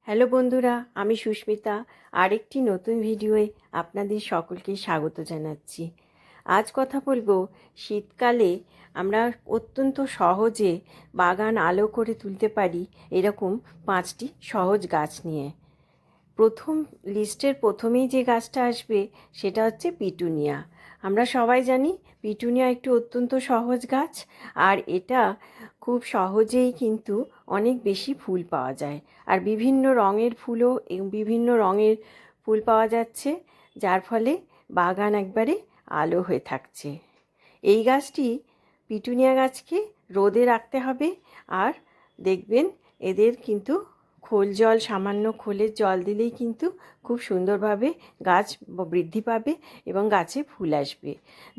Hello বন্ধুরা, আমি সুস্মিতা। আরেকটি নতুন ভিডিওয়ে আপনাদের সকলকে স্বাগত জানাচ্ছি। আজ কথা বলবো শীতকালে আমরা অত্যন্ত সহজে বাগান আলো করে তুলতে পারি এরকম 5টি সহজ গাছ নিয়ে। প্রথম লিস্টের প্রথমেই যে গাছটা আসবে সেটা হচ্ছে পিটুনিয়া। আমরা সবাই জানি পিটুনিয়া একটি অত্যন্ত সহজ গাছ, আর এটা খুব সহজেই কিন্তু অনেক বেশি ফুল পাওয়া যায়। আর বিভিন্ন রঙের ফুলও বিভিন্ন রঙের ফুল পাওয়া যাচ্ছে, যার ফলে বাগান একবারে আলো হয়ে থাকছে। এই গাছটি পিটুনিয়া গাছকে রোদে রাখতে হবে, আর দেখবেন এদের কিন্তু সামান্য খোলের জল দিলেই কিন্তু খুব সুন্দরভাবে গাছ বৃদ্ধি পাবে এবং গাছে ফুল আসবে।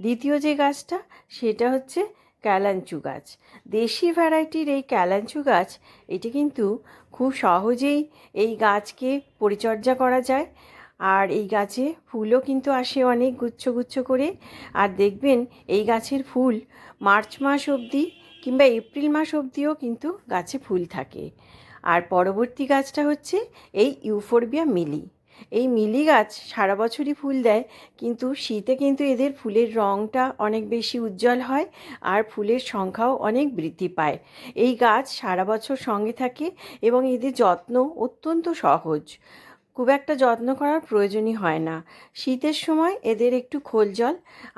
দ্বিতীয় যে গাছটা সেটা হচ্ছে ক্যালাঞ্চু গাছ। দেশি ভ্যারাইটির এই ক্যালাঞ্চু গাছ, এটি কিন্তু খুব সহজেই এই গাছকে পরিচর্যা করা যায়, আর এই গাছে ফুলও কিন্তু আসে অনেক গুচ্ছ গুচ্ছ করে। আর দেখবেন এই গাছের ফুল মার্চ মাস অবধি কিংবা এপ্রিল মাস অবধিও কিন্তু গাছে ফুল থাকে। আর পরবর্তী গাছটা হচ্ছে এই ইউফোরবিয়া মিলি। এই মিলি গাছ সারা বছরই ফুল দেয়, কিন্তু শীতে কিন্তু এদের ফুলের রঙটা অনেক বেশি উজ্জ্বল হয়, আর ফুলের সংখ্যাও অনেক বৃদ্ধি পায়। এই গাছ সারা বছর সঙ্গে থাকে এবং এদের যত্ন অত্যন্ত সহজ, খুব একটা যত্ন করার প্রয়োজনই হয় না। শীতের সময় এদের একটু খোল জল,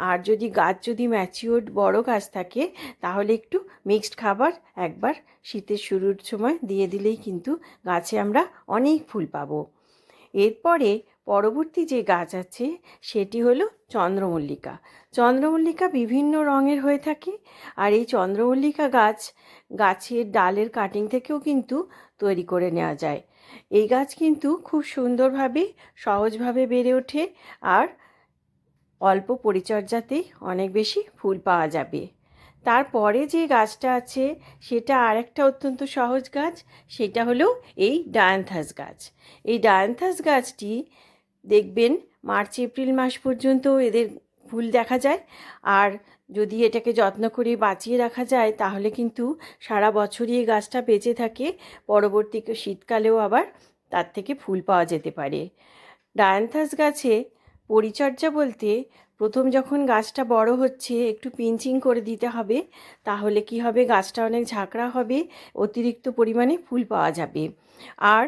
আর যদি ম্যাচিওর্ড বড় গাছ থাকে তাহলে একটু মিক্সড খাবার একবার শীতের শুরুর সময় দিয়ে দিলেই কিন্তু গাছে আমরা অনেক ফুল পাবো। এরপরে পরবর্তী যে গাছ আছে সেটি হলো চন্দ্রমল্লিকা। চন্দ্রমল্লিকা বিভিন্ন রঙের হয়ে থাকে, আর এই চন্দ্রমল্লিকা গাছের ডালের কাটিং থেকেও কিন্তু তৈরি করে নেওয়া যায়। এই গাছ কিন্তু খুব সুন্দরভাবে সহজভাবে বেড়ে ওঠে, আর অল্প পরিচর্যাতেই অনেক বেশি ফুল পাওয়া যাবে। তারপরে যে গাছটা আছে সেটা আরেকটা অত্যন্ত সহজ গাছ, সেটা হলো এই ডায়ান্থাস গাছ। এই ডায়ান্থাস গাছটি দেখবেন মার্চ এপ্রিল মাস পর্যন্ত এদের ফুল দেখা যায়, আর যদি এটাকে যত্ন করে বাঁচিয়ে রাখা যায় তাহলে কিন্তু সারা বছরই এই গাছটা বেঁচে থাকে। পরবর্তী শীতকালেও আবার তার থেকে ফুল পাওয়া যেতে পারে। ডায়ান্থাস গাছে পরিচর্যা বলতে, প্রথম যখন গাছটা বড় হচ্ছে একটু পিঞ্চিং করে দিতে হবে, তাহলে কি হবে, গাছটা অনেক ঝাঁকড়া হবে, অতিরিক্ত পরিমাণে ফুল পাওয়া যাবে। আর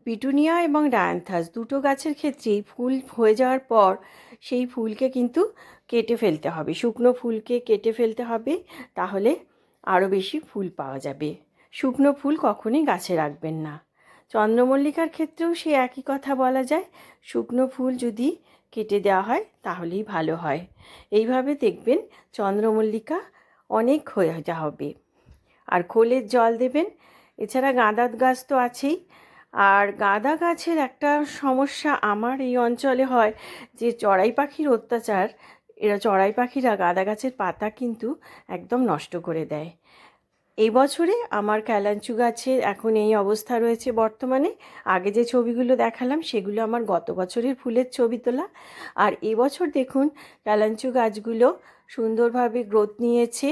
পিটুনিয়া এবং ডায়ান্থাস দুটো গাছের ক্ষেত্রেই ফুল হয়ে যাওয়ার পর সেই ফুলকে কিন্তু কেটে ফেলতে হবে, শুকনো ফুলকে কেটে ফেলতে হবে, তাহলে আরও বেশি ফুল পাওয়া যাবে। শুকনো ফুল কখনোই গাছে রাখবেন না। চন্দ্রমল্লিকার ক্ষেত্রেও সে একই কথা বলা যায়, শুকনো ফুল যদি কেটে দেওয়া হয় তাহলেই ভালো হয়। এইভাবে দেখবেন চন্দ্রমল্লিকা অনেক হয়ে হবে। আর খোলের জল দেবেন। এছাড়া গাঁদা গাছ তো আছেই। আর গাঁদা গাছের একটা সমস্যা আমার এই অঞ্চলে হয়, যে চড়াই পাখির অত্যাচার। চড়াই পাখিরা গাঁদা গাছের পাতা কিন্তু একদম নষ্ট করে দেয়। এই বছরে আমার ক্যালাঞ্চু গাছের এখন এই অবস্থা রয়েছে বর্তমানে। আগে যে ছবিগুলো দেখালাম সেগুলো আমার গত বছরের ফুলের ছবি তোলা। আর এবছর দেখুন ক্যালাঞ্চু গাছগুলো সুন্দরভাবে গ্রোথ নিয়েছে,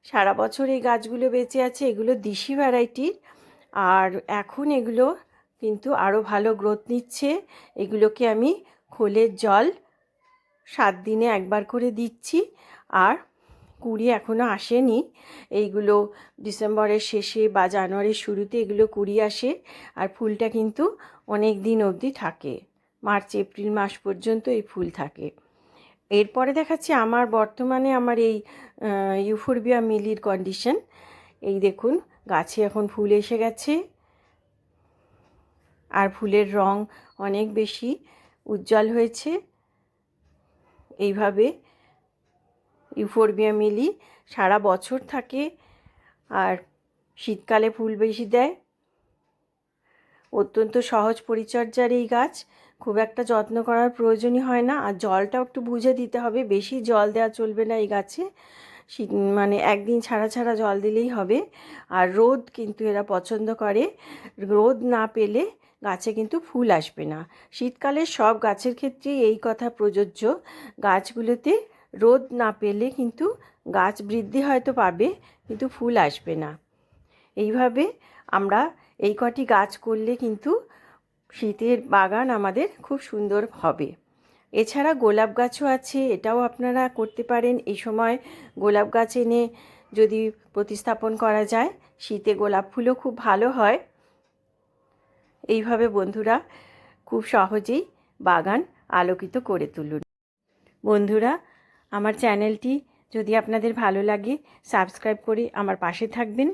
সারা বছর এই গাছগুলো বেঁচে আছে। এগুলো দেশি ভ্যারাইটির, আর এখন এগুলো কিন্তু আরও ভালো গ্রোথ নিচ্ছে। এগুলোকে আমি খোলের জল 7 দিনে একবার করে দিচ্ছি, আর কুঁড়ি এখনও আসেনি। এইগুলো ডিসেম্বরের শেষে বা জানুয়ারির শুরুতে এগুলো কুঁড়ি আসে, আর ফুলটা কিন্তু অনেক দিন অবধি থাকে, মার্চ এপ্রিল মাস পর্যন্ত এই ফুল থাকে। এরপরে দেখাচ্ছি আমার বর্তমানে আমার এই ইউফোরবিয়া মিলির কন্ডিশন। এই দেখুন গাছে এখন ফুল এসে গেছে, আর ফুলের রং অনেক বেশি উজ্জ্বল হয়েছে। এইভাবে ইউফোরবিয়া মিলি সারা বছর থাকে, আর শীতকালে ফুল বেশি দেয়। অত্যন্ত সহজ পরিচর্যার এই গাছ, খুব একটা যত্ন করার প্রয়োজনই হয় না। আর জলটাও একটু বুঝে দিতে হবে, বেশি জল দেওয়া চলবে না এই গাছে। মানে একদিন ছাড়া ছাড়া জল দিলেই হবে। আর রোদ কিন্তু এরা পছন্দ করে, রোদ না পেলে গাছে কিন্তু ফুল আসবে না। শীতকালে সব গাছের ক্ষেত্রেই এই কথা প্রযোজ্য। গাছগুলোতে রোদ না পেলে কিন্তু গাছ বৃদ্ধি হয়তো পাবে, কিন্তু ফুল আসবে না। এইভাবে আমরা এই কটি গাছ করলে কিন্তু শীতের বাগান আমাদের খুব সুন্দর হবে। এছাড়া গোলাপ গাছও আছে, এটাও আপনারা করতে পারেন। এই সময় গোলাপ গাছ এনে যদি প্রতিস্থাপন করা যায়, শীতে গোলাপ ফুলও খুব ভালো হয়। এইভাবে বন্ধুরা খুব সহজেই বাগান আলোকিত করে তুলুন। বন্ধুরা, আমার চ্যানেলটি যদি আপনাদের ভালো লাগে, সাবস্ক্রাইব করে আমার পাশে থাকবেন